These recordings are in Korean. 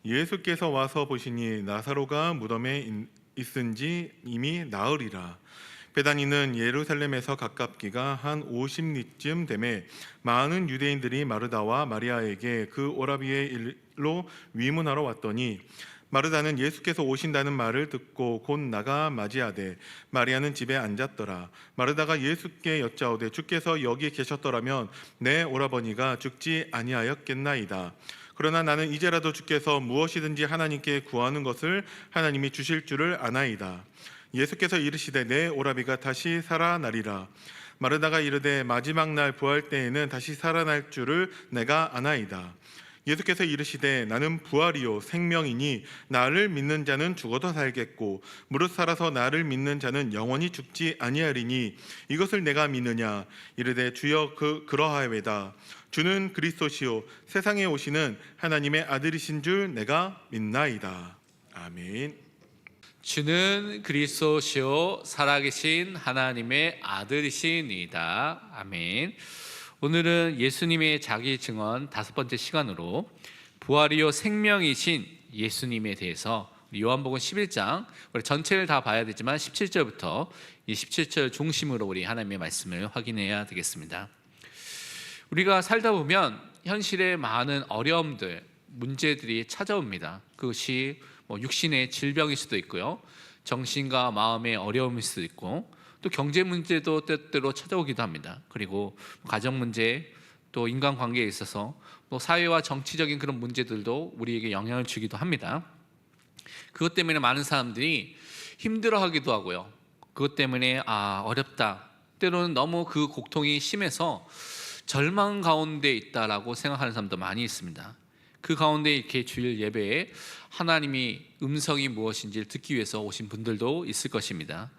예수께서 와서 보시니 나사로가 무덤에 있은지 이미 나으리라. 베다니는 예루살렘에서 가깝기가 한 50리쯤 되매 많은 유대인들이 마르다와 마리아에게 그 오라비의 일로 위문하러 왔더니 마르다는 예수께서 오신다는 말을 듣고 곧 나가 맞이하되 마리아는 집에 앉았더라. 마르다가 예수께 여짜오되 주께서 여기 계셨더라면 내 오라버니가 죽지 아니하였겠나이다. 그러나 나는 이제라도 주께서 무엇이든지 하나님께 구하는 것을 하나님이 주실 줄을 아나이다. 예수께서 이르시되 내 오라비가 다시 살아나리라. 마르다가 이르되 마지막 날 부활 때에는 다시 살아날 줄을 내가 아나이다. 예수께서 이르시되 나는 부활이요 생명이니 나를 믿는 자는 죽어도 살겠고 무릇 살아서 나를 믿는 자는 영원히 죽지 아니하리니 이것을 내가 믿느냐. 이르되 주여 그러하외다. 주는 그리스도시요 세상에 오시는 하나님의 아들이신 줄 내가 믿나이다. 아멘. 주는 그리스도시요 살아계신 하나님의 아들이시니이다. 아멘. 오늘은 예수님의 자기 증언 5번째 시간으로 부활이요 생명이신 예수님에 대해서 요한복음 11장 우리 전체를 다 봐야 되지만 17절부터 이 17절 중심으로 우리 하나님의 말씀을 확인해야 되겠습니다. 우리가 살다 보면 현실에 많은 어려움들, 문제들이 찾아옵니다. 그것이 육신의 질병일 수도 있고요, 정신과 마음의 어려움일 수도 있고, 또 경제 문제도 때때로 찾아오기도 합니다. 그리고 가정 문제, 또 인간관계에 있어서 또 사회와 정치적인 그런 문제들도 우리에게 영향을 주기도 합니다. 그것 때문에 많은 사람들이 힘들어하기도 하고요, 그것 때문에 어렵다, 때로는 너무 그 고통이 심해서 절망 가운데 있다라고 생각하는 사람도 많이 있습니다. 그 가운데 이렇게 주일 예배에 하나님이 음성이 무엇인지를 듣기 위해서 오신 분들도 있을 것입니다.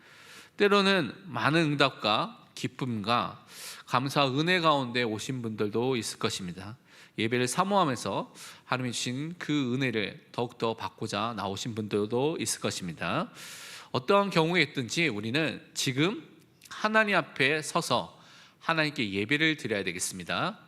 때로는 많은 응답과 기쁨과 감사, 은혜 가운데 오신 분들도 있을 것입니다. 예배를 사모하면서 하나님이 주신 그 은혜를 더욱더 받고자 나오신 분들도 있을 것입니다. 어떠한 경우에 있든지 우리는 지금 하나님 앞에 서서 하나님께 예배를 드려야 되겠습니다.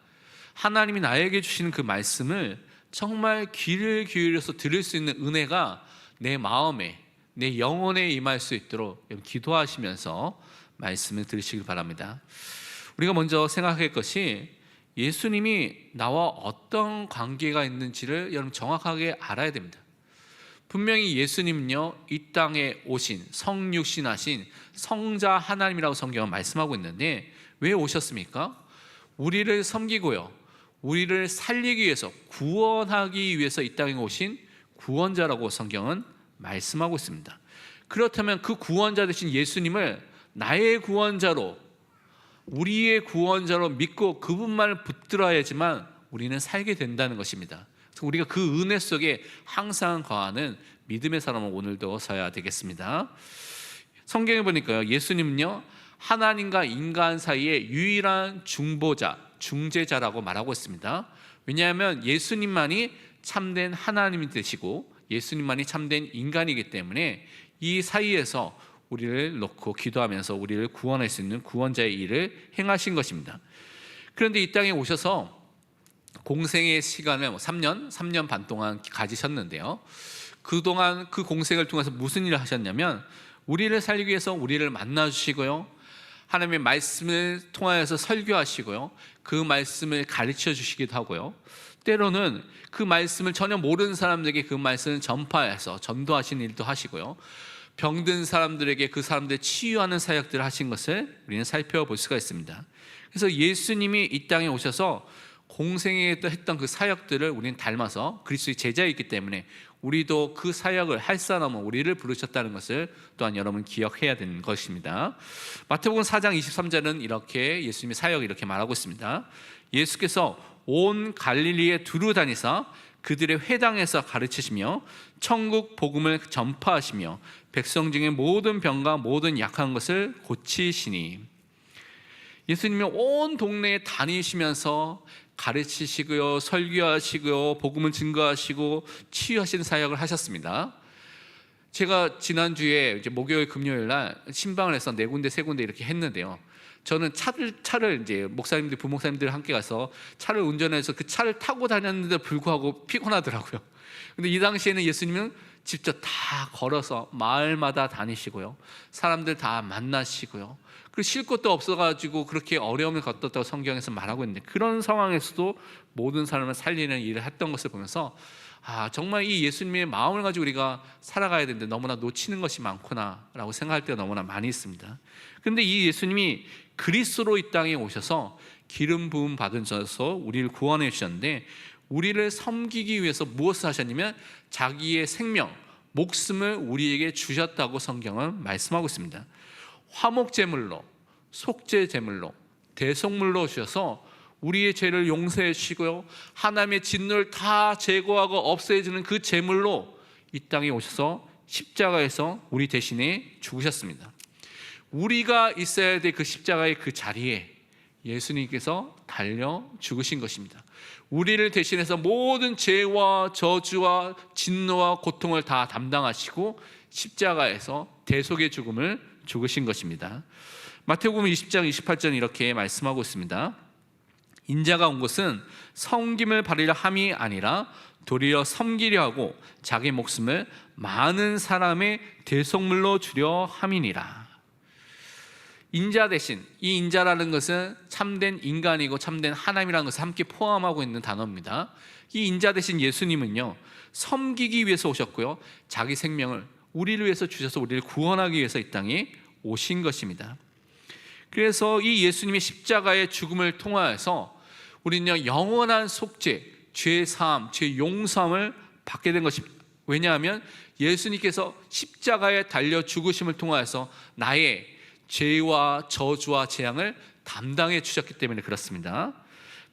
하나님이 나에게 주시는 그 말씀을 정말 귀를 기울여서 들을 수 있는 은혜가 내 마음에, 내 영혼에 임할 수 있도록 기도하시면서 말씀을 들으시길 바랍니다. 우리가 먼저 생각할 것이 예수님이 나와 어떤 관계가 있는지를 여러분 정확하게 알아야 됩니다. 분명히 예수님은요, 이 땅에 오신 성육신하신 성자 하나님이라고 성경은 말씀하고 있는데 왜 오셨습니까? 우리를 섬기고요, 우리를 살리기 위해서, 구원하기 위해서 이 땅에 오신 구원자라고 성경은 말씀하고 있습니다. 그렇다면 그 구원자 되신 예수님을 나의 구원자로, 우리의 구원자로 믿고 그분만을 붙들어야지만 우리는 살게 된다는 것입니다. 그래서 우리가 그 은혜 속에 항상 거하는 믿음의 사람은 오늘도 서야 되겠습니다. 성경에 보니까요, 예수님은요, 하나님과 인간 사이의 유일한 중보자, 중재자라고 말하고 있습니다. 왜냐하면 예수님만이 참된 하나님이 되시고 예수님만이 참된 인간이기 때문에 이 사이에서 우리를 놓고 기도하면서 우리를 구원할 수 있는 구원자의 일을 행하신 것입니다. 그런데 이 땅에 오셔서 공생의 시간을 3년 반 동안 가지셨는데요, 그동안 그 공생을 통해서 무슨 일을 하셨냐면 우리를 살리기 위해서 우리를 만나주시고요, 하나님의 말씀을 통하여서 설교하시고요, 그 말씀을 가르쳐 주시기도 하고요, 때로는 그 말씀을 전혀 모르는 사람들에게 그 말씀을 전파해서 전도하시는 일도 하시고요, 병든 사람들에게 그 사람들 치유하는 사역들을 하신 것을 우리는 살펴볼 수가 있습니다. 그래서 예수님이 이 땅에 오셔서 공생에 했던 그 사역들을 우리는 닮아서 그리스도의 제자이기 때문에 우리도 그 사역을 할 사람은 우리를 부르셨다는 것을 또한 여러분 기억해야 되는 것입니다. 마태복음 4장 23절은 이렇게 예수님의 사역을 이렇게 말하고 있습니다. 예수께서 온 갈릴리에 두루 다니사 그들의 회당에서 가르치시며 천국 복음을 전파하시며 백성 중에 모든 병과 모든 약한 것을 고치시니, 예수님이 온 동네에 다니시면서 가르치시고요, 설교하시고요, 복음을 증거하시고 치유하시는 사역을 하셨습니다. 제가 지난주에 이제 목요일 금요일 날 신방을 해서 4군데 3군데 이렇게 했는데요, 저는 차를 이제 목사님들, 부목사님들 함께 가서 차를 운전해서 그 차를 타고 다녔는데 불구하고 피곤하더라고요. 근데 이 당시에는 예수님은 직접 다 걸어서 마을마다 다니시고요, 사람들 다 만나시고요, 그리고 쉴 곳도 없어가지고 그렇게 어려움을 겪었다고 성경에서 말하고 있는데, 그런 상황에서도 모든 사람을 살리는 일을 했던 것을 보면서 정말 이 예수님의 마음을 가지고 우리가 살아가야 되는데 너무나 놓치는 것이 많구나 라고 생각할 때가 너무나 많이 있습니다. 그런데 이 예수님이 그리스도로 이 땅에 오셔서 기름 부음 받으셔서 우리를 구원해 주셨는데, 우리를 섬기기 위해서 무엇을 하셨냐면 자기의 생명, 목숨을 우리에게 주셨다고 성경은 말씀하고 있습니다. 화목제물로, 속죄제물로, 대속물로 주셔서 우리의 죄를 용서해 주시고요, 하나님의 진노를 다 제거하고 없애주는 그 제물로 이 땅에 오셔서 십자가에서 우리 대신에 죽으셨습니다. 우리가 있어야 될 그 십자가의 그 자리에 예수님께서 달려 죽으신 것입니다. 우리를 대신해서 모든 죄와 저주와 진노와 고통을 다 담당하시고 십자가에서 대속의 죽음을 죽으신 것입니다. 마태복음 20장 28절 이렇게 말씀하고 있습니다. 인자가 온 것은 섬김을 받으려 함이 아니라 도리어 섬기려 하고 자기 목숨을 많은 사람의 대속물로 주려 함이니라. 인자 대신, 이 인자라는 것은 참된 인간이고 참된 하나님이라는 것을 함께 포함하고 있는 단어입니다. 이 인자 대신 예수님은요, 섬기기 위해서 오셨고요, 자기 생명을 우리를 위해서 주셔서 우리를 구원하기 위해서 이 땅에 오신 것입니다. 그래서 이 예수님의 십자가의 죽음을 통하여서 우리는요, 영원한 속죄, 죄 사함, 죄 용서함을 받게 된 것입니다. 왜냐하면 예수님께서 십자가에 달려 죽으심을 통하여서 나의 죄와 저주와 재앙을 담당해 주셨기 때문에 그렇습니다.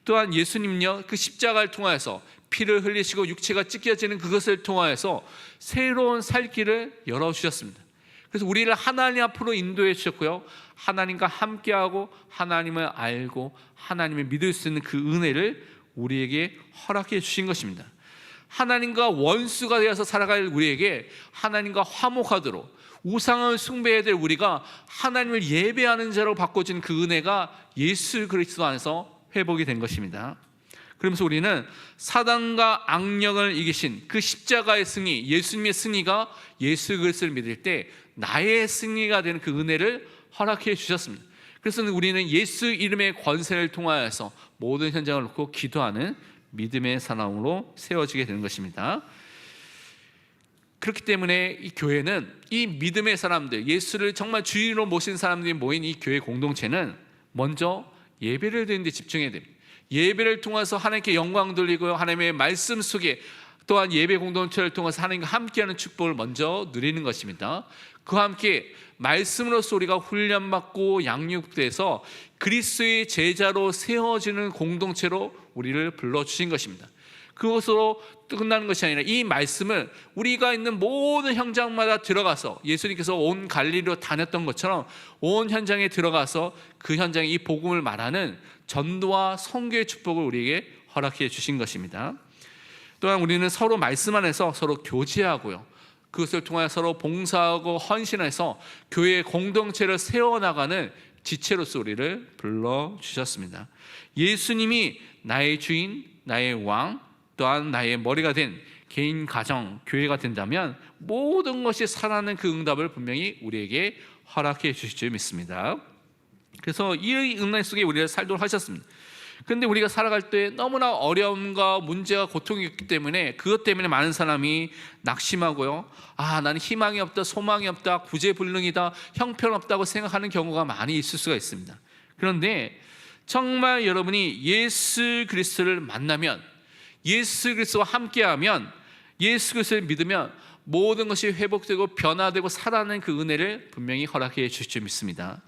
또한 예수님은요, 그 십자가를 통하여서 피를 흘리시고 육체가 찢겨지는 그것을 통하여서 새로운 살 길을 열어주셨습니다. 그래서 우리를 하나님 앞으로 인도해 주셨고요, 하나님과 함께하고 하나님을 알고 하나님을 믿을 수 있는 그 은혜를 우리에게 허락해 주신 것입니다. 하나님과 원수가 되어서 살아갈 우리에게 하나님과 화목하도록, 우상을 숭배해야 될 우리가 하나님을 예배하는 자로 바꿔준 그 은혜가 예수 그리스도 안에서 회복이 된 것입니다. 그러면서 우리는 사단과 악령을 이기신 그 십자가의 승리, 예수님의 승리가 예수 그리스도를 믿을 때 나의 승리가 되는 그 은혜를 허락해 주셨습니다. 그래서 우리는 예수 이름의 권세를 통하여서 모든 현장을 놓고 기도하는 믿음의 사람으로 세워지게 되는 것입니다. 그렇기 때문에 이 교회는, 이 믿음의 사람들, 예수를 정말 주인으로 모신 사람들이 모인 이 교회 공동체는 먼저 예배를 드리는 데 집중해야 됩니다. 예배를 통해서 하나님께 영광 돌리고요, 하나님의 말씀 속에 또한 예배 공동체를 통해서 하나님과 함께하는 축복을 먼저 누리는 것입니다. 그와 함께 말씀으로서 우리가 훈련받고 양육돼서 그리스도의 제자로 세워지는 공동체로 우리를 불러주신 것입니다. 그것으로 끝나는 것이 아니라 이 말씀을 우리가 있는 모든 현장마다 들어가서, 예수님께서 온 갈릴리로 다녔던 것처럼 온 현장에 들어가서 그 현장에 이 복음을 말하는 전도와 선교의 축복을 우리에게 허락해 주신 것입니다. 또한 우리는 서로 말씀 안에서 서로 교제하고요, 그것을 통하여 서로 봉사하고 헌신해서 교회의 공동체를 세워나가는 지체로서 우리를 불러주셨습니다. 예수님이 나의 주인, 나의 왕, 또한 나의 머리가 된 개인, 가정, 교회가 된다면 모든 것이 살아나는 그 응답을 분명히 우리에게 허락해 주실 줄 믿습니다. 그래서 이 응답 속에 우리가 살도록 하셨습니다. 그런데 우리가 살아갈 때 너무나 어려움과 문제와 고통이 있기 때문에 그것 때문에 많은 사람이 낙심하고요, 나는 희망이 없다, 소망이 없다, 구제불능이다, 형편없다고 생각하는 경우가 많이 있을 수가 있습니다. 그런데 정말 여러분이 예수 그리스도를 만나면, 예수 그리스도와 함께하면, 예수 그리스도를 믿으면 모든 것이 회복되고 변화되고 살아나는 그 은혜를 분명히 허락해 주실 줄 믿습니다.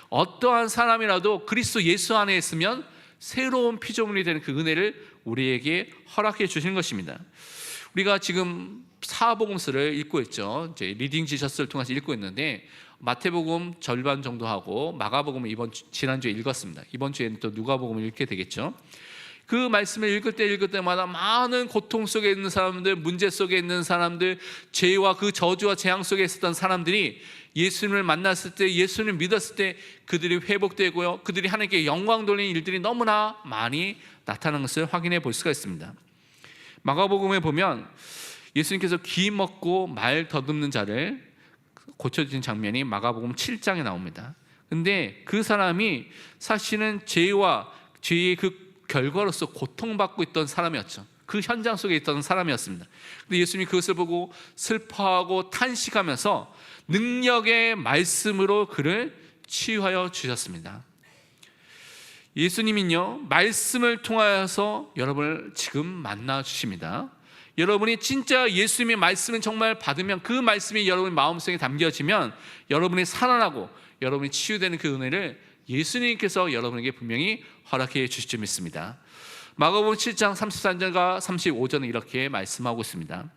어떠한 사람이라도 그리스도 예수 안에 있으면 새로운 피조물이 되는 그 은혜를 우리에게 허락해 주시는 것입니다. 우리가 지금 사복음서를 읽고 있죠. 이제 리딩 지셔스를 통해서 읽고 있는데 마태복음 절반 정도 하고 마가복음을 지난주에 읽었습니다. 이번 주에는 또 누가복음을 읽게 되겠죠. 그 말씀을 읽을 때마다 많은 고통 속에 있는 사람들, 문제 속에 있는 사람들, 죄와 그 저주와 재앙 속에 있었던 사람들이 예수님을 만났을 때, 예수님을 믿었을 때 그들이 회복되고요, 그들이 하나님께 영광 돌리는 일들이 너무나 많이 나타나는 것을 확인해 볼 수가 있습니다. 마가복음에 보면 예수님께서 귀 먹고 말 더듬는 자를 고쳐주신 장면이 마가복음 7장에 나옵니다. 근데 그 사람이 사실은 죄와 죄의 그 결과로서 고통받고 있던 사람이었죠. 그 현장 속에 있던 사람이었습니다. 근데 예수님이 그것을 보고 슬퍼하고 탄식하면서 능력의 말씀으로 그를 치유하여 주셨습니다. 예수님은요, 말씀을 통하여서 여러분을 지금 만나 주십니다. 여러분이 진짜 예수님의 말씀을 정말 받으면, 그 말씀이 여러분의 마음속에 담겨지면 여러분이 살아나고 여러분이 치유되는 그 은혜를 예수님께서 여러분에게 분명히 허락해 주실 줄 믿습니다. 마가복음 7장 33절과 35절은 이렇게 말씀하고 있습니다.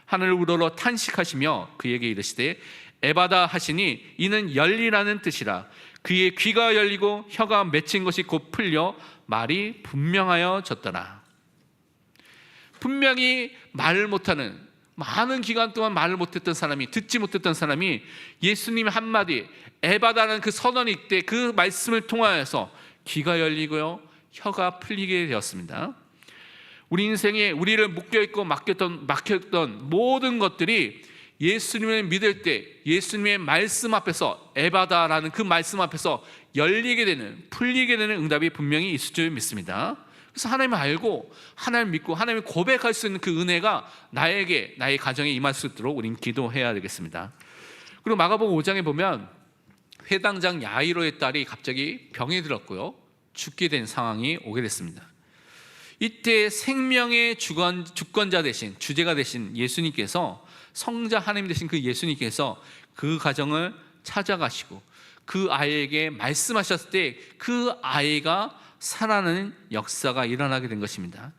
하늘을 우러러 탄식하시며 그에게 이르시되 에바다 하시니 이는 열리라는 뜻이라. 그의 귀가 열리고 혀가 맺힌 것이 곧 풀려 말이 분명하여 졌더라. 분명히 말을 못하는, 많은 기간 동안 말을 못했던 사람이, 듣지 못했던 사람이 예수님의 한마디 에바다라는 그 선언이 있대, 그 말씀을 통하여서 귀가 열리고요 혀가 풀리게 되었습니다. 우리 인생에 우리를 묶여있고 막혔던 모든 것들이 예수님을 믿을 때 예수님의 말씀 앞에서, 에바다라는 그 말씀 앞에서 열리게 되는, 풀리게 되는 응답이 분명히 있을 줄 믿습니다. 그래서 하나님을 알고 하나님을 믿고 하나님을 고백할 수 있는 그 은혜가 나에게, 나의 가정에 임할 수 있도록 우리는 기도해야 되겠습니다. 그리고 마가복음 5장에 보면 회당장 야이로의 딸이 갑자기 병이 들었고요 죽게 된 상황이 오게 됐습니다. 이때 생명의 주권자 되신, 주제가 되신 예수님께서, 성자 하나님 되신 그 예수님께서 그 가정을 찾아가시고 그 아이에게 말씀하셨을 때 그 아이가 살아나는 역사가 일어나게 된 것입니다.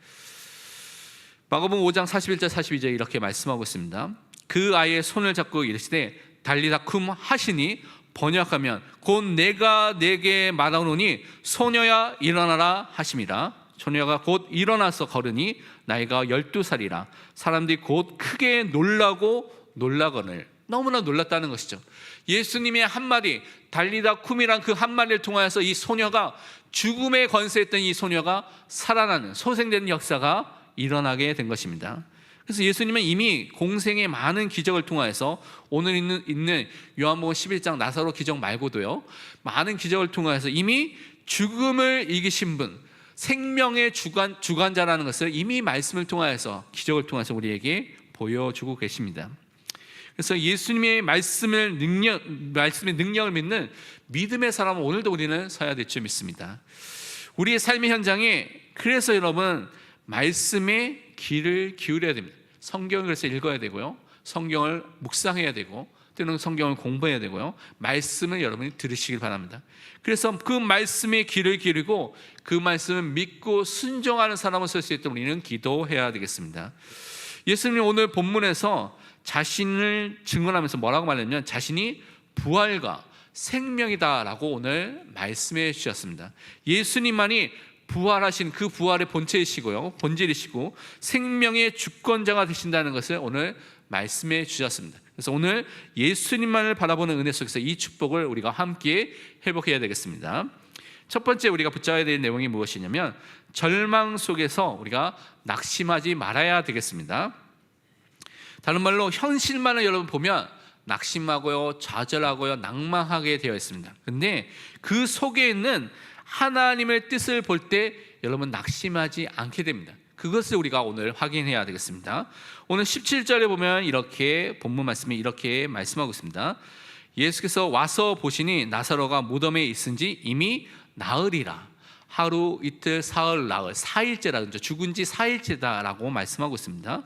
마가복음 5장 41절 42절 이렇게 말씀하고 있습니다. 그 아이의 손을 잡고 이르시되 달리다 쿰 하시니 번역하면 곧 내가 내게 말하노니 소녀야 일어나라 하심이라. 소녀가 곧 일어나서 걸으니 나이가 12살이라. 사람들이 곧 크게 놀라거늘. 너무나 놀랐다는 것이죠. 예수님의 한마디, 달리다 쿰이란 그 한마디를 통하여서 이 소녀가, 죽음의 권세했던 이 소녀가 살아나는, 소생되는 역사가 일어나게 된 것입니다. 그래서 예수님은 이미 공생의 많은 기적을 통하여서 오늘 있는 요한복음 11장 나사로 기적 말고도요 많은 기적을 통하여서 이미 죽음을 이기신 분, 생명의 주관자라는 것을 이미 말씀을 통하여서, 기적을 통해서 우리에게 보여주고 계십니다. 그래서 예수님의 말씀의 능력을 믿는 믿음의 사람은 오늘도 우리는 서야 될 줄 믿습니다. 우리의 삶의 현장에, 그래서 여러분 말씀에 귀를 기울여야 됩니다. 성경을 그래서 읽어야 되고요, 성경을 묵상해야 되고, 때로는 성경을 공부해야 되고요, 말씀을 여러분이 들으시길 바랍니다. 그래서 그 말씀에 귀를 기울이고 그 말씀을 믿고 순종하는 사람을 설 수 있도록 우리는 기도해야 되겠습니다. 예수님이 오늘 본문에서 자신을 증언하면서 뭐라고 말했냐면 자신이 부활과 생명이다라고 오늘 말씀해 주셨습니다. 예수님만이 부활하신 그 부활의 본질이시고 생명의 주권자가 되신다는 것을 오늘 말씀해 주셨습니다. 그래서 오늘 예수님만을 바라보는 은혜 속에서 이 축복을 우리가 함께 회복해야 되겠습니다. 첫 번째 우리가 붙잡아야 될 내용이 무엇이냐면 절망 속에서 우리가 낙심하지 말아야 되겠습니다. 다른 말로 현실만을 여러분 보면 낙심하고요, 좌절하고요, 낭망하게 되어 있습니다. 근데 그 속에 있는 하나님의 뜻을 볼 때 여러분 낙심하지 않게 됩니다. 그것을 우리가 오늘 확인해야 되겠습니다. 오늘 17절에 보면 이렇게 본문 말씀이 이렇게 말씀하고 있습니다. 예수께서 와서 보시니 나사로가 무덤에 있은지 이미 나으리라. 하루 이틀 사흘 나흘 4일째라, 죽은 지 4일째다라고 말씀하고 있습니다.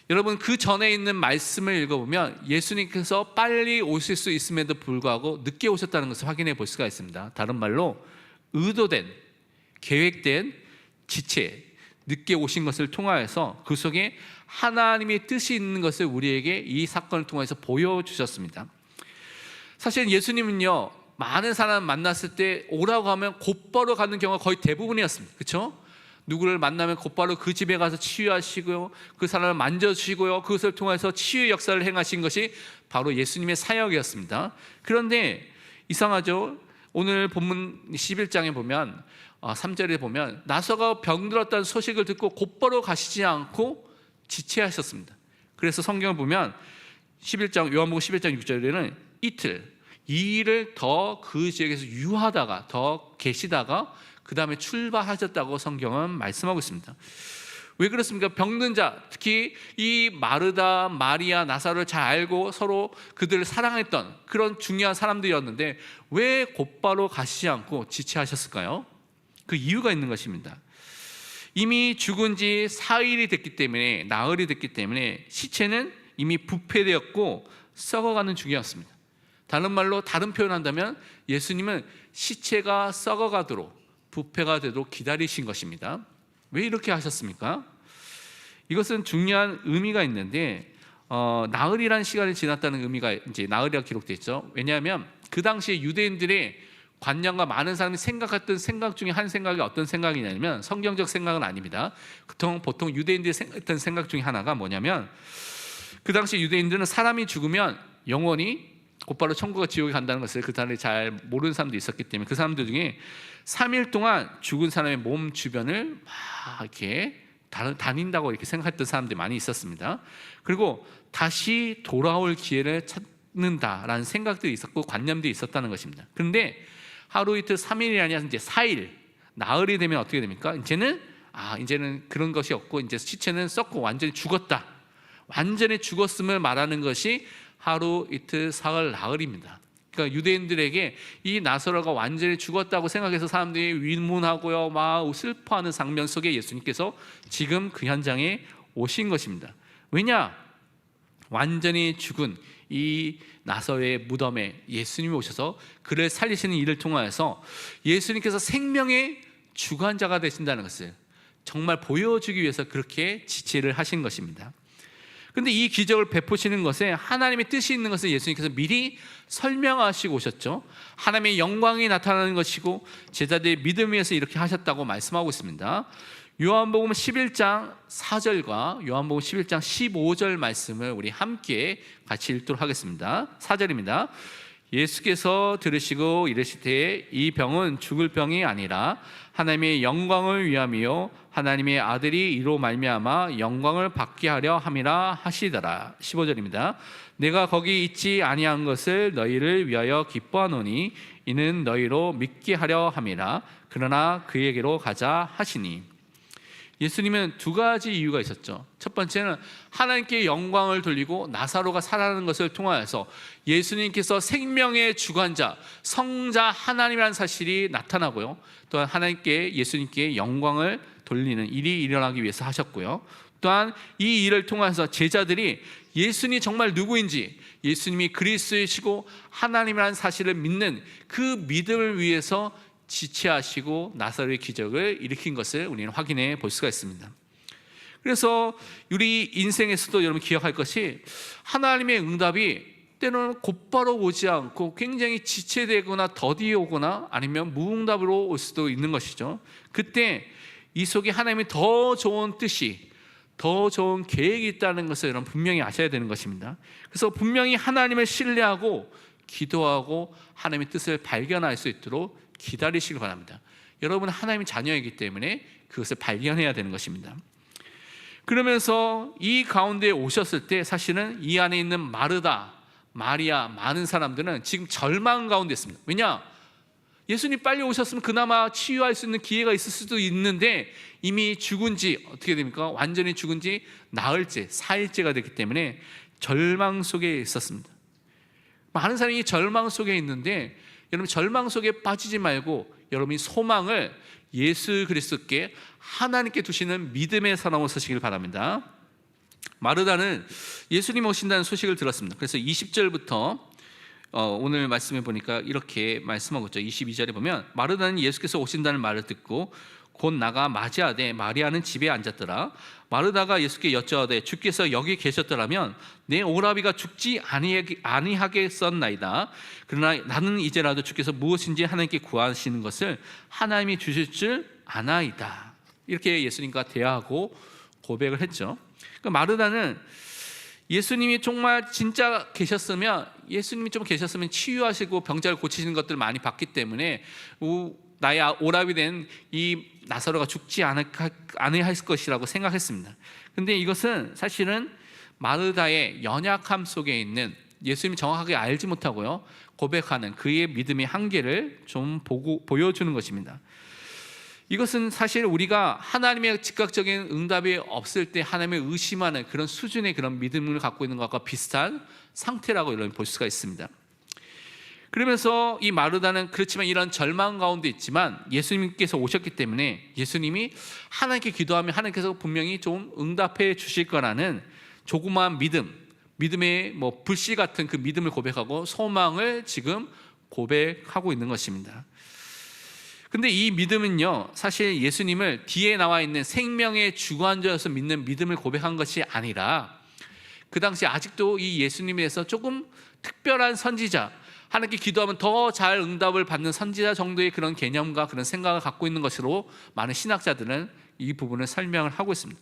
여러분 그 전에 있는 말씀을 읽어보면 예수님께서 빨리 오실 수 있음에도 불구하고 늦게 오셨다는 것을 확인해 볼 수가 있습니다. 다른 말로 의도된, 계획된 지체, 늦게 오신 것을 통하여서 그 속에 하나님의 뜻이 있는 것을 우리에게 이 사건을 통해서 보여주셨습니다. 사실 예수님은요 많은 사람 만났을 때 오라고 하면 곧바로 가는 경우가 거의 대부분이었습니다. 그렇죠? 누구를 만나면 곧바로 그 집에 가서 치유하시고요, 그 사람을 만져주시고요, 그것을 통해서 치유의 역사를 행하신 것이 바로 예수님의 사역이었습니다. 그런데 이상하죠? 오늘 본문 11장에 보면 3절에 보면 나사로가 병들었다는 소식을 듣고 곧바로 가시지 않고 지체하셨습니다. 그래서 성경을 보면 11장 요한복음 11장 6절에는 이틀 2일을 더 그 지역에서 유하다가 더 계시다가 그 다음에 출발하셨다고 성경은 말씀하고 있습니다. 왜 그렇습니까? 병든 자, 특히 이 마르다, 마리아, 나사로를 잘 알고 서로 그들을 사랑했던 그런 중요한 사람들이었는데 왜 곧바로 가시지 않고 지체하셨을까요? 그 이유가 있는 것입니다. 이미 죽은 지 4일이 됐기 때문에, 나흘이 됐기 때문에 시체는 이미 부패되었고 썩어가는 중이었습니다. 다른 말로 다른 표현한다면 예수님은 시체가 썩어가도록 부패가 되도록 기다리신 것입니다. 왜 이렇게 하셨습니까? 이것은 중요한 의미가 있는데 나흘이라는 시간이 지났다는 의미가 이제 나흘이라고 기록되어 있죠. 왜냐하면 그 당시에 유대인들의 관념과 많은 사람이 생각했던 생각 중에 한 생각이 어떤 생각이냐면 성경적 생각은 아닙니다. 보통 유대인들이 생각했던 생각 중에 하나가 뭐냐면 그 당시 유대인들은 사람이 죽으면 영원히 곧바로 천국과 지옥에 간다는 것을 그 사람들이 잘 모르는 사람도 있었기 때문에 그 사람들 중에 3일 동안 죽은 사람의 몸 주변을 막 이렇게 다닌다고 이렇게 생각했던 사람들이 많이 있었습니다. 그리고 다시 돌아올 기회를 찾는다라는 생각들이 있었고 관념들이 있었다는 것입니다. 그런데 하루 이틀 3일이 아니라 이제 4일 나흘이 되면 어떻게 됩니까? 이제는 그런 것이 없고 이제 시체는 썩고 완전히 죽었다. 완전히 죽었음을 말하는 것이 하루 이틀 사흘 나흘입니다. 그러니까 유대인들에게 이 나사로가 완전히 죽었다고 생각해서 사람들이 위문하고요, 막 슬퍼하는 장면 속에 예수님께서 지금 그 현장에 오신 것입니다. 왜냐? 완전히 죽은 이 나사로의 무덤에 예수님이 오셔서 그를 살리시는 일을 통하여서 예수님께서 생명의 주관자가 되신다는 것을 정말 보여주기 위해서 그렇게 지체를 하신 것입니다. 그런데 이 기적을 베푸시는 것에 하나님의 뜻이 있는 것을 예수님께서 미리 설명하시고 오셨죠. 하나님의 영광이 나타나는 것이고 제자들의 믿음 위해서 이렇게 하셨다고 말씀하고 있습니다. 요한복음 11장 4절과 요한복음 11장 15절 말씀을 우리 함께 같이 읽도록 하겠습니다. 4절입니다. 예수께서 들으시고 이르시되 이 병은 죽을 병이 아니라 하나님의 영광을 위함이요 하나님의 아들이 이로 말미암아 영광을 받게 하려 함이라 하시더라. 15절입니다. 내가 거기 있지 아니한 것을 너희를 위하여 기뻐하노니 이는 너희로 믿게 하려 함이라. 그러나 그에게로 가자 하시니. 예수님은 두 가지 이유가 있었죠. 첫 번째는 하나님께 영광을 돌리고 나사로가 살아나는 것을 통하여서 예수님께서 생명의 주관자, 성자 하나님이라는 사실이 나타나고요. 또한 하나님께 예수님께 영광을 돌리는 일이 일어나기 위해서 하셨고요. 또한 이 일을 통해서 제자들이 예수님이 정말 누구인지, 예수님이 그리스도이시고 하나님이라는 사실을 믿는 그 믿음을 위해서 지체하시고 나사로의 기적을 일으킨 것을 우리는 확인해 볼 수가 있습니다. 그래서 우리 인생에서도 여러분 기억할 것이 하나님의 응답이 때로는 곧바로 오지 않고 굉장히 지체되거나 더디게 오거나 아니면 무응답으로 올 수도 있는 것이죠. 그때 이 속에 하나님의 더 좋은 뜻이, 더 좋은 계획이 있다는 것을 여러분 분명히 아셔야 되는 것입니다. 그래서 분명히 하나님을 신뢰하고 기도하고 하나님의 뜻을 발견할 수 있도록 기다리시길 바랍니다. 여러분은 하나님의 자녀이기 때문에 그것을 발견해야 되는 것입니다. 그러면서 이 가운데 오셨을 때 사실은 이 안에 있는 마르다, 마리아, 많은 사람들은 지금 절망 가운데 있습니다. 왜냐? 예수님 빨리 오셨으면 그나마 치유할 수 있는 기회가 있을 수도 있는데 이미 죽은 지 어떻게 됩니까? 완전히 죽은 지 나흘째, 4일째가 됐기 때문에 절망 속에 있었습니다. 많은 사람이 절망 속에 있는데 여러분 절망 속에 빠지지 말고 여러분이 소망을 예수 그리스도께 하나님께 두시는 믿음의 사람으로 서시길 바랍니다. 마르다는 예수님 오신다는 소식을 들었습니다. 그래서 20절부터 오늘 말씀해 보니까 이렇게 말씀하고 있죠. 22절에 보면 마르다는 예수께서 오신다는 말을 듣고 곧 나가 맞이하되 마리아는 집에 앉았더라. 마르다가 예수께 여쭤하되 주께서 여기 계셨더라면 내 오라비가 죽지 아니하겠었나이다. 그러나 나는 이제라도 주께서 무엇인지 하나님께 구하시는 것을 하나님이 주실 줄 아나이다. 이렇게 예수님과 대화하고 고백을 했죠. 그러니까 마르다는 예수님이 정말 진짜 계셨으면, 예수님이 좀 계셨으면 치유하시고 병자를 고치시는 것들을 많이 봤기 때문에 나의 오랍이 된 이 나사로가 죽지 않아야 할 것이라고 생각했습니다. 근데 이것은 사실은 마르다의 연약함 속에 있는, 예수님이 정확하게 알지 못하고요 고백하는 그의 믿음의 한계를 좀 보여주는 것입니다. 이것은 사실 우리가 하나님의 즉각적인 응답이 없을 때 하나님을 의심하는 그런 수준의 그런 믿음을 갖고 있는 것과 비슷한 상태라고 이런 볼 수가 있습니다. 그러면서 이 마르다는 그렇지만 이런 절망 가운데 있지만 예수님께서 오셨기 때문에 예수님이 하나님께 기도하면 하나님께서 분명히 좀 응답해 주실 거라는 조그마한 믿음의 불씨 같은 그 믿음을 고백하고 소망을 지금 고백하고 있는 것입니다. 근데 이 믿음은요 사실 예수님을 뒤에 나와 있는 생명의 주관자여서 믿는 믿음을 고백한 것이 아니라 그 당시 아직도 이 예수님에 대해서 조금 특별한 선지자, 하나님께 기도하면 더 잘 응답을 받는 선지자 정도의 그런 개념과 그런 생각을 갖고 있는 것으로 많은 신학자들은 이 부분을 설명을 하고 있습니다.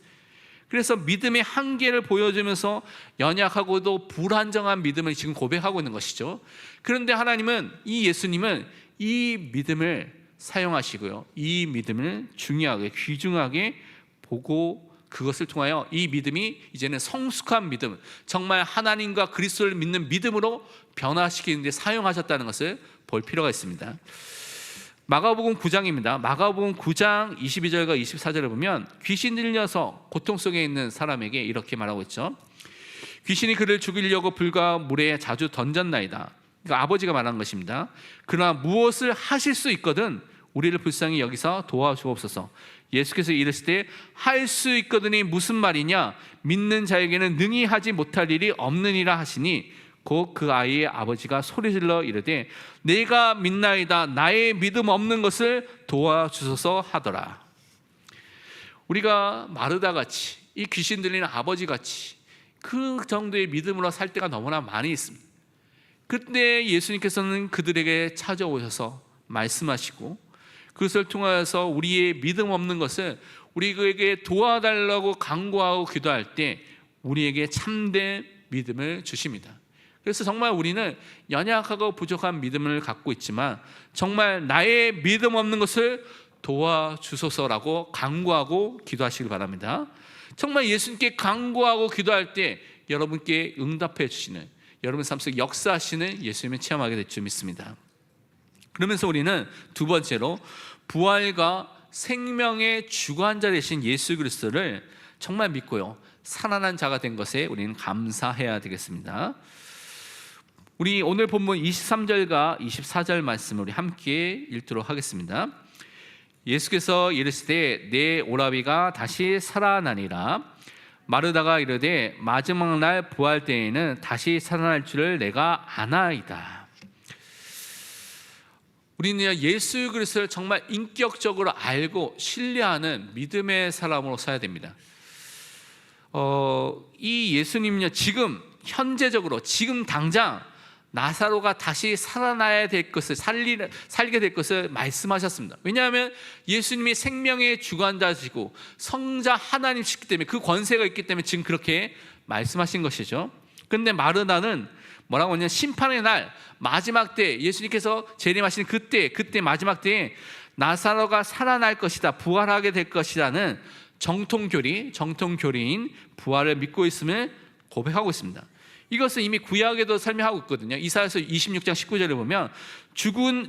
그래서 믿음의 한계를 보여주면서 연약하고도 불안정한 믿음을 지금 고백하고 있는 것이죠. 그런데 하나님은, 이 예수님은 이 믿음을 사용하시고요 이 믿음을 중요하게 귀중하게 보고 그것을 통하여 이 믿음이 이제는 성숙한 믿음, 정말 하나님과 그리스도를 믿는 믿음으로 변화시키는 데 사용하셨다는 것을 볼 필요가 있습니다. 마가복음 9장입니다. 마가복음 9장 22절과 24절을 보면 귀신 들려서 고통 속에 있는 사람에게 이렇게 말하고 있죠. 귀신이 그를 죽이려고 불과 물에 자주 던졌나이다. 그러니까 아버지가 말한 것입니다. 그러나 무엇을 하실 수 있거든 우리를 불쌍히 여기서 도와주옵소서. 예수께서 이르실 때 할 수 있거든이 무슨 말이냐, 믿는 자에게는 능히 하지 못할 일이 없느니라 하시니 곧 그 아이의 아버지가 소리질러 이르되 내가 믿나이다, 나의 믿음 없는 것을 도와주소서 하더라. 우리가 마르다같이, 이 귀신 들리는 아버지같이 그 정도의 믿음으로 살 때가 너무나 많이 있습니다. 그때 예수님께서는 그들에게 찾아오셔서 말씀하시고 그것을 통하여서 우리의 믿음 없는 것을 우리에게 도와달라고 간구하고 기도할 때 우리에게 참된 믿음을 주십니다. 그래서 정말 우리는 연약하고 부족한 믿음을 갖고 있지만 정말 나의 믿음 없는 것을 도와주소서라고 간구하고 기도하시길 바랍니다. 정말 예수님께 간구하고 기도할 때 여러분께 응답해 주시는, 여러분 삶 속에 역사하시는 예수님을 체험하게 될 줄 믿습니다. 그러면서 우리는 두 번째로 부활과 생명의 주관자 되신 예수 그리스도를 정말 믿고요 살아난 자가 된 것에 우리는 감사해야 되겠습니다. 우리 오늘 본문 23절과 24절 말씀을 우리 함께 읽도록 하겠습니다. 예수께서 이르시되 내 오라비가 다시 살아나니라. 마르다가 이르되 마지막 날 부활 때에는 다시 살아날 줄을 내가 아나이다. 우리는 예수 그리스도를 정말 인격적으로 알고 신뢰하는 믿음의 사람으로 살아야 됩니다. 이 예수님은요 지금 현재적으로 지금 당장 나사로가 다시 살아나야 될 것을 살게 될 것을 말씀하셨습니다. 왜냐하면 예수님이 생명의 주관자시고 성자 하나님이시기 때문에 그 권세가 있기 때문에 지금 그렇게 말씀하신 것이죠. 그런데 마르다는 뭐라고 하냐면 심판의 날 마지막 때 예수님께서 재림하시는 그때 마지막 때에 나사로가 살아날 것이다, 부활하게 될 것이라는 정통교리인 부활을 믿고 있음을 고백하고 있습니다. 이것은 이미 구약에도 설명하고 있거든요. 이사야서 26장 19절에 보면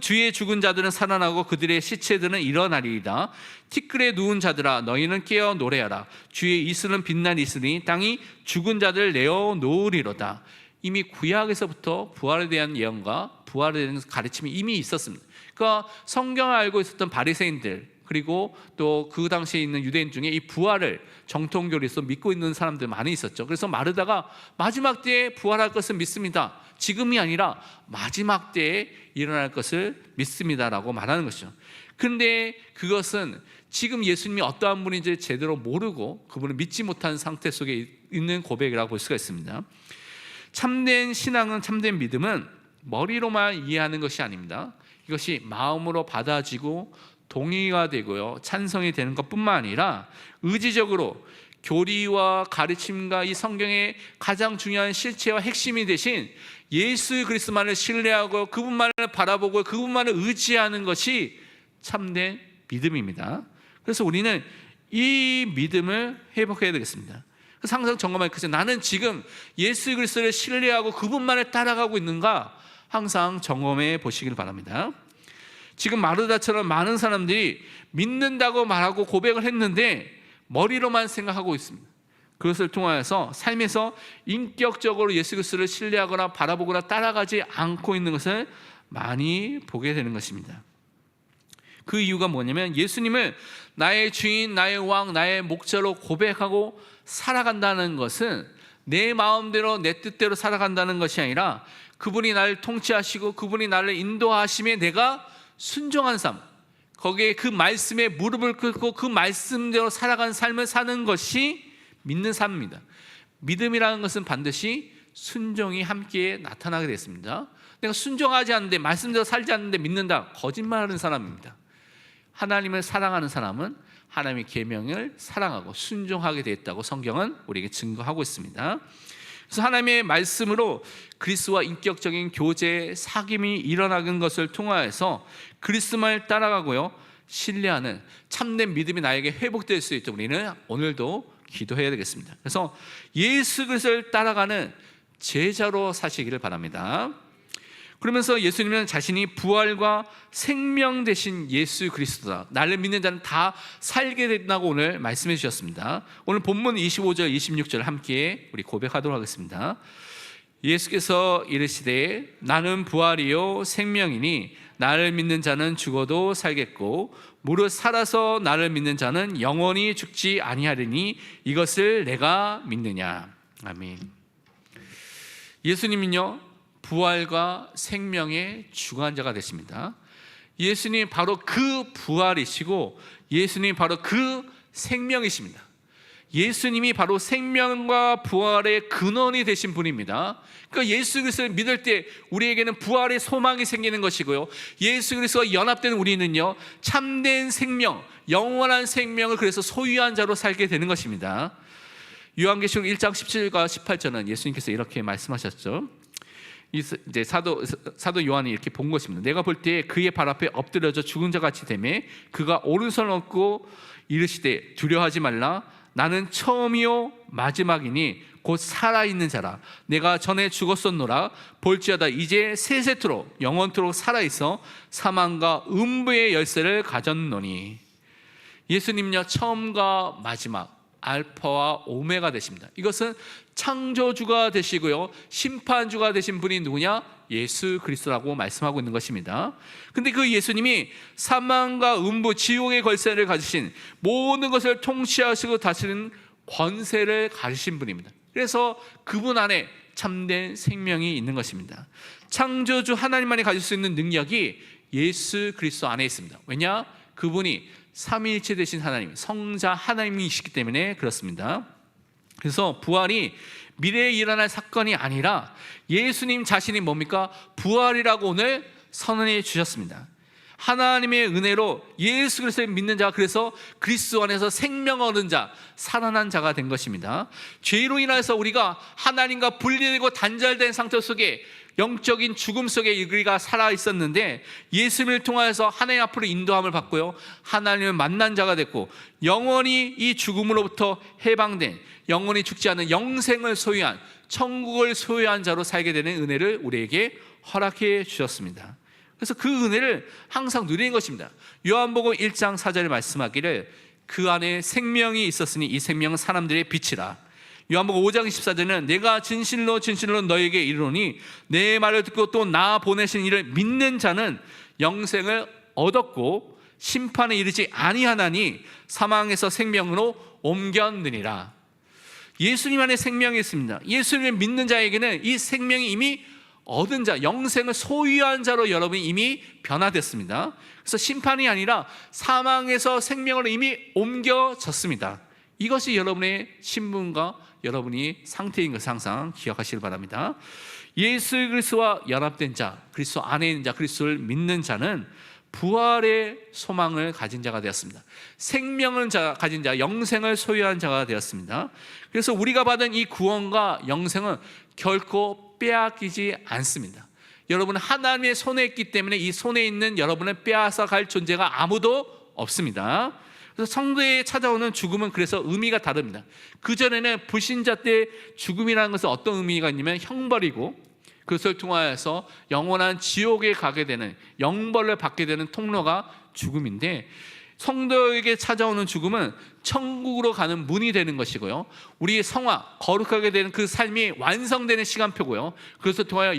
주의 죽은 자들은 살아나고 그들의 시체들은 일어나리이다. 티끌에 누운 자들아 너희는 깨어 노래하라. 주의 이슬은 빛난 이슬이니 땅이 죽은 자들을 내어 놓으리로다. 이미 구약에서부터 부활에 대한 예언과 부활에 대한 가르침이 이미 있었습니다. 그러니까 성경을 알고 있었던 바리새인들 그리고 또 그 당시에 있는 유대인 중에 이 부활을 정통교리에서 믿고 있는 사람들 많이 있었죠. 그래서 마르다가 마지막 때에 부활할 것을 믿습니다. 지금이 아니라 마지막 때에 일어날 것을 믿습니다라고 말하는 것이죠. 그런데 그것은 지금 예수님이 어떠한 분인지 제대로 모르고 그분을 믿지 못한 상태 속에 있는 고백이라고 볼 수가 있습니다. 참된 신앙은, 참된 믿음은 머리로만 이해하는 것이 아닙니다. 이것이 마음으로 받아지고 동의가 되고요 찬성이 되는 것뿐만 아니라 의지적으로 교리와 가르침과 이 성경의 가장 중요한 실체와 핵심이 되신 예수 그리스도만을 신뢰하고 그분만을 바라보고 그분만을 의지하는 것이 참된 믿음입니다. 그래서 우리는 이 믿음을 회복해야 되겠습니다. 그래서 항상 점검할 것은 나는 지금 예수 그리스도를 신뢰하고 그분만을 따라가고 있는가 항상 점검해 보시길 바랍니다. 지금 마르다처럼 많은 사람들이 믿는다고 말하고 고백을 했는데 머리로만 생각하고 있습니다. 그것을 통하여서 삶에서 인격적으로 예수 그리스도를 신뢰하거나 바라보거나 따라가지 않고 있는 것을 많이 보게 되는 것입니다. 그 이유가 뭐냐면 예수님을 나의 주인, 나의 왕, 나의 목자로 고백하고 살아간다는 것은 내 마음대로 내 뜻대로 살아간다는 것이 아니라 그분이 나를 통치하시고 그분이 나를 인도하심에 내가 순종한 삶, 거기에 그 말씀에 무릎을 꿇고 그 말씀대로 살아간 삶을 사는 것이 믿는 삶입니다. 믿음이라는 것은 반드시 순종이 함께 나타나게 됐습니다. 내가 순종하지 않는데 말씀대로 살지 않는데 믿는다, 거짓말하는 사람입니다. 하나님을 사랑하는 사람은 하나님의 계명을 사랑하고 순종하게 되었다고 성경은 우리에게 증거하고 있습니다. 그래서 하나님의 말씀으로 그리스도와 인격적인 교제, 사귐이 일어나는 것을 통하여서 그리스도만을 따라가고요, 신뢰하는 참된 믿음이 나에게 회복될 수 있도록 우리는 오늘도 기도해야 되겠습니다. 그래서 예수 그리스도를 따라가는 제자로 사시기를 바랍니다. 그러면서 예수님은 자신이 부활과 생명 되신 예수 그리스도다, 나를 믿는 자는 다 살게 된다고 오늘 말씀해 주셨습니다. 오늘 본문 25절 26절 함께 우리 고백하도록 하겠습니다. 예수께서 이르시되 나는 부활이요 생명이니 나를 믿는 자는 죽어도 살겠고 무릇 살아서 나를 믿는 자는 영원히 죽지 아니하리니 이것을 내가 믿느냐. 아멘. 예수님은요 부활과 생명의 주관자가 되십니다. 예수님 바로 그 부활이시고 예수님 바로 그 생명이십니다. 예수님이 바로 생명과 부활의 근원이 되신 분입니다. 그러니까 예수 그리스도를 믿을 때 우리에게는 부활의 소망이 생기는 것이고요, 예수 그리스도와 연합된 우리는요 참된 생명, 영원한 생명을 그래서 소유한 자로 살게 되는 것입니다. 요한계시록 1장 17과 18절은 예수님께서 이렇게 말씀하셨죠. 이제 사도 요한이 이렇게 본 것입니다. 내가 볼 때 그의 발 앞에 엎드려져 죽은 자 같이 되매 그가 오른손을 얹고 이르시되 두려워하지 말라, 나는 처음이요 마지막이니 곧 살아있는 자라. 내가 전에 죽었었노라. 볼지어다 이제 세세토록 영원토록 살아있어 사망과 음부의 열쇠를 가졌노니. 예수님요 처음과 마지막, 알파와 오메가 되십니다. 이것은 창조주가 되시고요 심판주가 되신 분이 누구냐? 예수 그리스도라고 말씀하고 있는 것입니다. 근데 그 예수님이 사망과 음부, 지옥의 걸쇠를 가지신, 모든 것을 통치하시고 다스리는 권세를 가지신 분입니다. 그래서 그분 안에 참된 생명이 있는 것입니다. 창조주 하나님만이 가질 수 있는 능력이 예수 그리스도 안에 있습니다. 왜냐? 그분이 삼위일체 되신 하나님, 성자 하나님이시기 때문에 그렇습니다. 그래서 부활이 미래에 일어날 사건이 아니라 예수님 자신이 뭡니까? 부활이라고 오늘 선언해 주셨습니다. 하나님의 은혜로 예수 그리스도를 믿는 자가 그래서 그리스도 안에서 생명을 얻은 자, 살아난 자가 된 것입니다. 죄로 인해서 우리가 하나님과 분리되고 단절된 상태 속에 영적인 죽음 속에 우리가 살아 있었는데 예수님을 통하여서 하나님 앞으로 인도함을 받고요 하나님을 만난 자가 됐고 영원히 이 죽음으로부터 해방된, 영원히 죽지 않은 영생을 소유한, 천국을 소유한 자로 살게 되는 은혜를 우리에게 허락해 주셨습니다. 그래서 그 은혜를 항상 누리는 것입니다. 요한복음 1장 4절에 말씀하기를 그 안에 생명이 있었으니 이 생명은 사람들의 빛이라. 요한복음 5장 24절에는 내가 진실로 진실로 너에게 이르노니 내 말을 듣고 또 나 보내신 이를 믿는 자는 영생을 얻었고 심판에 이르지 아니하나니 사망에서 생명으로 옮겼느니라. 예수님 안에 생명이 있습니다. 예수님을 믿는 자에게는 이 생명이 이미 얻은 자, 영생을 소유한 자로 여러분이 이미 변화됐습니다. 그래서 심판이 아니라 사망에서 생명으로 이미 옮겨졌습니다. 이것이 여러분의 신분과 여러분이 상태인 것을 항상 기억하시길 바랍니다. 예수 그리스도와 연합된 자, 그리스도 안에 있는 자, 그리스도를 믿는 자는 부활의 소망을 가진 자가 되었습니다. 생명을 가진 자, 영생을 소유한 자가 되었습니다. 그래서 우리가 받은 이 구원과 영생은 결코 빼앗기지 않습니다. 여러분은 하나님의 손에 있기 때문에 이 손에 있는 여러분을 빼앗아갈 존재가 아무도 없습니다. 그래서 성도에 찾아오는 죽음은 그래서 의미가 다릅니다. 그전에는 불신자 때 죽음이라는 것은 어떤 의미가 있냐면 형벌이고, 그것을 통하여서 영원한 지옥에 가게 되는, 영벌을 받게 되는 통로가 죽음인데, 성도에게 찾아오는 죽음은 천국으로 가는 문이 되는 것이고요, 우리의 성화, 거룩하게 되는 그 삶이 완성되는 시간표고요, 그것을 통하여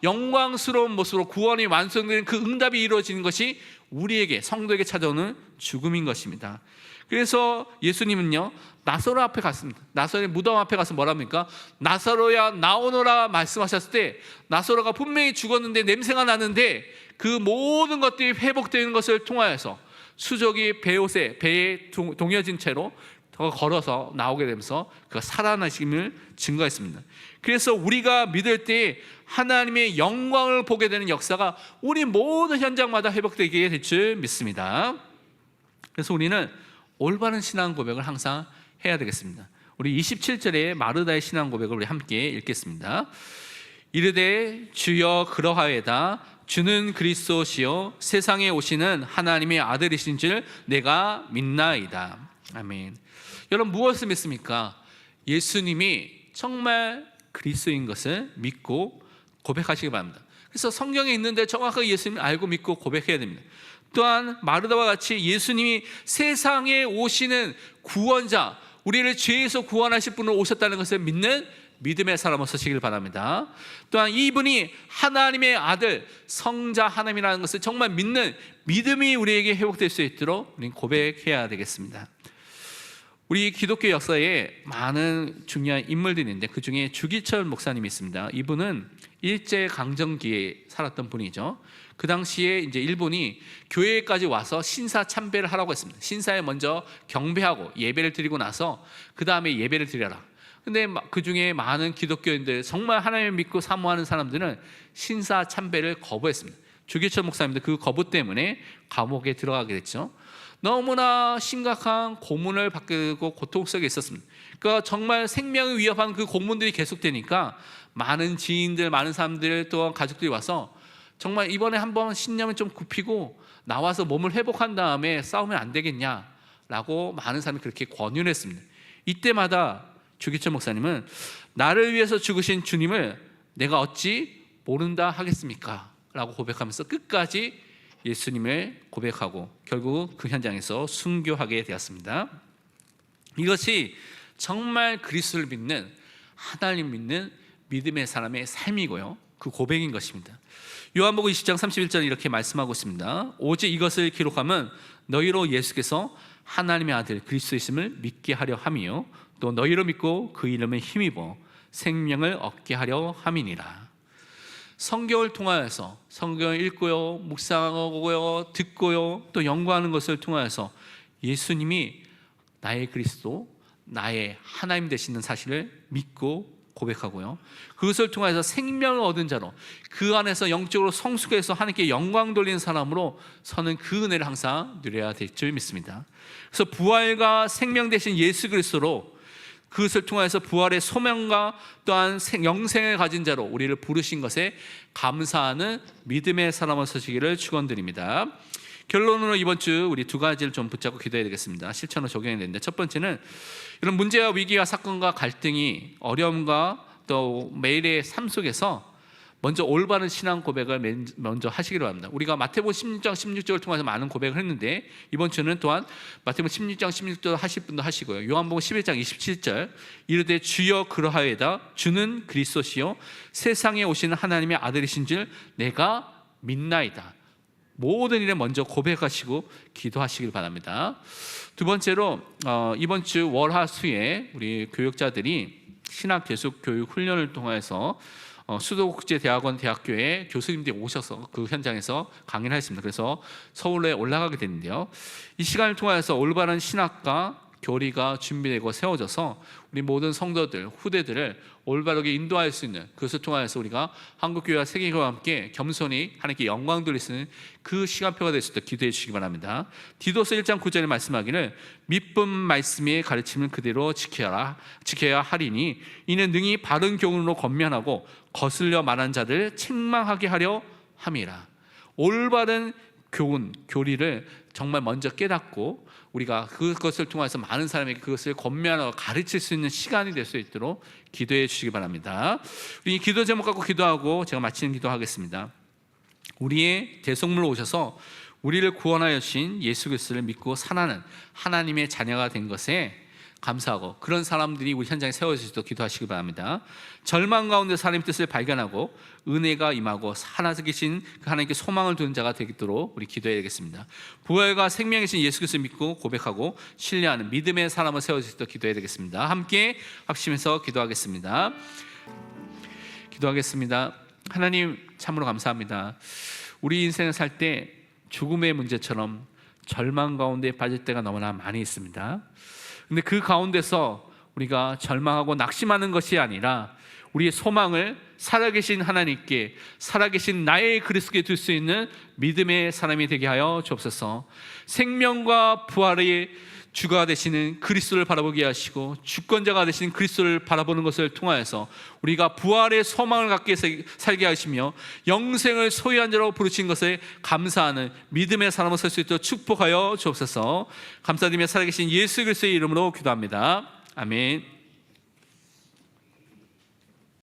영광스러운 모습으로 구원이 완성되는 그 응답이 이루어지는 것이 우리에게, 성도에게 찾아오는 죽음인 것입니다. 그래서 예수님은요, 나사로 앞에 갔습니다. 나사로의 무덤 앞에 가서 뭐랍니까? 나사로야 나오너라 말씀하셨을 때, 나사로가 분명히 죽었는데 냄새가 나는데 그 모든 것들이 회복되는 것을 통하여서 수족이 배에 동여진 채로 걸어서 나오게 되면서 그가 살아나심을 증거했습니다. 그래서 우리가 믿을 때 하나님의 영광을 보게 되는 역사가 우리 모든 현장마다 회복되게 될 줄 믿습니다. 그래서 우리는 올바른 신앙 고백을 항상 해야 되겠습니다. 우리 27절에 마르다의 신앙 고백을 우리 함께 읽겠습니다. 이르되 주여 그러하여다. 주는 그리스도시요 세상에 오시는 하나님의 아들이신 줄 내가 믿나이다. 아멘. 여러분, 무엇을 믿습니까? 예수님이 정말 그리스도인 것을 믿고 고백하시기 바랍니다. 그래서 성경에 있는데 정확하게 예수님을 알고 믿고 고백해야 됩니다. 또한 마르다와 같이 예수님이 세상에 오시는 구원자, 우리를 죄에서 구원하실 분으로 오셨다는 것을 믿는 믿음의 사람으로 서시길 바랍니다. 또한 이분이 하나님의 아들, 성자 하나님이라는 것을 정말 믿는 믿음이 우리에게 회복될 수 있도록 우리는 고백해야 되겠습니다. 우리 기독교 역사에 많은 중요한 인물들이 있는데 그 중에 주기철 목사님이 있습니다. 이분은 일제강점기에 살았던 분이죠. 그 당시에 이제 일본이 교회까지 와서 신사 참배를 하라고 했습니다. 신사에 먼저 경배하고 예배를 드리고 나서 그 다음에 예배를 드려라. 근데 그 중에 많은 기독교인들, 정말 하나님을 믿고 사모하는 사람들은 신사 참배를 거부했습니다. 주기철 목사님도 그 거부 때문에 감옥에 들어가게 됐죠. 너무나 심각한 고문을 받고 고통 속에 있었습니다. 그러니까 정말 생명을 위협하는 그 고문들이 계속되니까 많은 지인들, 많은 사람들, 또 가족들이 와서 정말 이번에 한번 신념을 좀 굽히고 나와서 몸을 회복한 다음에 싸우면 안 되겠냐라고 많은 사람이 그렇게 권유를 했습니다. 이때마다 주기철 목사님은 나를 위해서 죽으신 주님을 내가 어찌 모른다 하겠습니까? 라고 고백하면서 끝까지 예수님을 고백하고 결국 그 현장에서 순교하게 되었습니다. 이것이 정말 그리스도를 믿는, 하나님 믿는 믿음의 사람의 삶이고요, 그 고백인 것입니다. 요한복음 20장 31절에 이렇게 말씀하고 있습니다. 오직 이것을 기록하면 너희로 예수께서 하나님의 아들 그리스도이심을 믿게 하려 함이요 또 너희로 믿고 그 이름에 힘입어 생명을 얻게 하려 함이니라. 성경을 통하여서 성경을 읽고요, 묵상하고요, 듣고요, 또 연구하는 것을 통하여서 예수님이 나의 그리스도, 나의 하나님 되시는 사실을 믿고 고백하고요, 그것을 통해서 생명을 얻은 자로 그 안에서 영적으로 성숙해서 하나님께 영광 돌리는 사람으로 서는 그 은혜를 항상 누려야 될 줄 믿습니다. 그래서 부활과 생명 되신 예수 그리스도로 그것을 통해서 부활의 소명과 또한 영생을 가진 자로 우리를 부르신 것에 감사하는 믿음의 사람으로 서시기를 축원드립니다. 결론으로 이번 주 우리 두 가지를 좀 붙잡고 기도해야 되겠습니다. 실천으로 적용해야 되는데, 첫 번째는 이런 문제와 위기와 사건과 갈등이, 어려움과 또 매일의 삶 속에서 먼저 올바른 신앙 고백을 먼저 하시기를 바랍니다. 우리가 마태복음 16장 16절을 통해서 많은 고백을 했는데 이번 주는 또한 마태복음 16장 16절 하실 분도 하시고요, 요한복음 11장 27절 이르되 주여 그러하여다. 주는 그리스도시요 세상에 오시는 하나님의 아들이신 줄 내가 믿나이다. 모든 일에 먼저 고백하시고 기도하시길 바랍니다. 두 번째로 이번 주 월화수에 우리 교육자들이 신학 계속 교육 훈련을 통해서 수도국제대학원 대학교에 교수님들이 오셔서 그 현장에서 강의를 했습니다. 그래서 서울에 올라가게 됐는데요, 이 시간을 통해서 올바른 신학과 교리가 준비되고 세워져서 우리 모든 성도들, 후대들을 올바르게 인도할 수 있는, 그것을 통하여서 우리가 한국교회와 세계교회와 함께 겸손히 하나님께 영광 돌릴 수 있는 그 시간표가 될 수 있도록 기도해 주시기 바랍니다. 디도서 1장 9절에 말씀하기를 믿음 말씀의 가르침을 그대로 지켜야 하리니 이는 능히 바른 교훈으로 권면하고 거슬려 말한 자들 책망하게 하려 함이라. 올바른 교훈, 교리를 정말 먼저 깨닫고 우리가 그것을 통해서 많은 사람에게 그것을 권면하고 가르칠 수 있는 시간이 될 수 있도록 기도해 주시기 바랍니다. 우리 기도 제목 갖고 기도하고 제가 마치는 기도하겠습니다. 우리의 대속물로 오셔서 우리를 구원하여 주신 예수 그리스도를 믿고 살아가는 하나님의 자녀가 된 것에 감사하고 그런 사람들이 우리 현장에 세워질 수 있도록 기도하시기 바랍니다. 절망 가운데 하나님의 뜻을 발견하고 은혜가 임하고 살아계신 그 하나님께 소망을 두는 자가 되도록 우리 기도해야 되겠습니다. 부활과 생명이신 예수 그리스도를 믿고 고백하고 신뢰하는 믿음의 사람을 세워질 수 있도록 기도해야 되겠습니다. 함께 합심해서 기도하겠습니다. 하나님 참으로 감사합니다. 우리 인생을 살 때 죽음의 문제처럼 절망 가운데 빠질 때가 너무나 많이 있습니다. 근데 그 가운데서 우리가 절망하고 낙심하는 것이 아니라 우리의 소망을 살아계신 하나님께, 살아계신 나의 그리스도께 둘 수 있는 믿음의 사람이 되게 하여 주옵소서. 생명과 부활의 주가 되시는 그리스도를 바라보게 하시고 주권자가 되시는 그리스도를 바라보는 것을 통하여서 우리가 부활의 소망을 갖게 살게 하시며 영생을 소유한 자라고 부르신 것에 감사하는 믿음의 사람으로 설 수 있도록 축복하여 주옵소서. 감사드리며 살아계신 예수 그리스도의 이름으로 기도합니다. 아멘.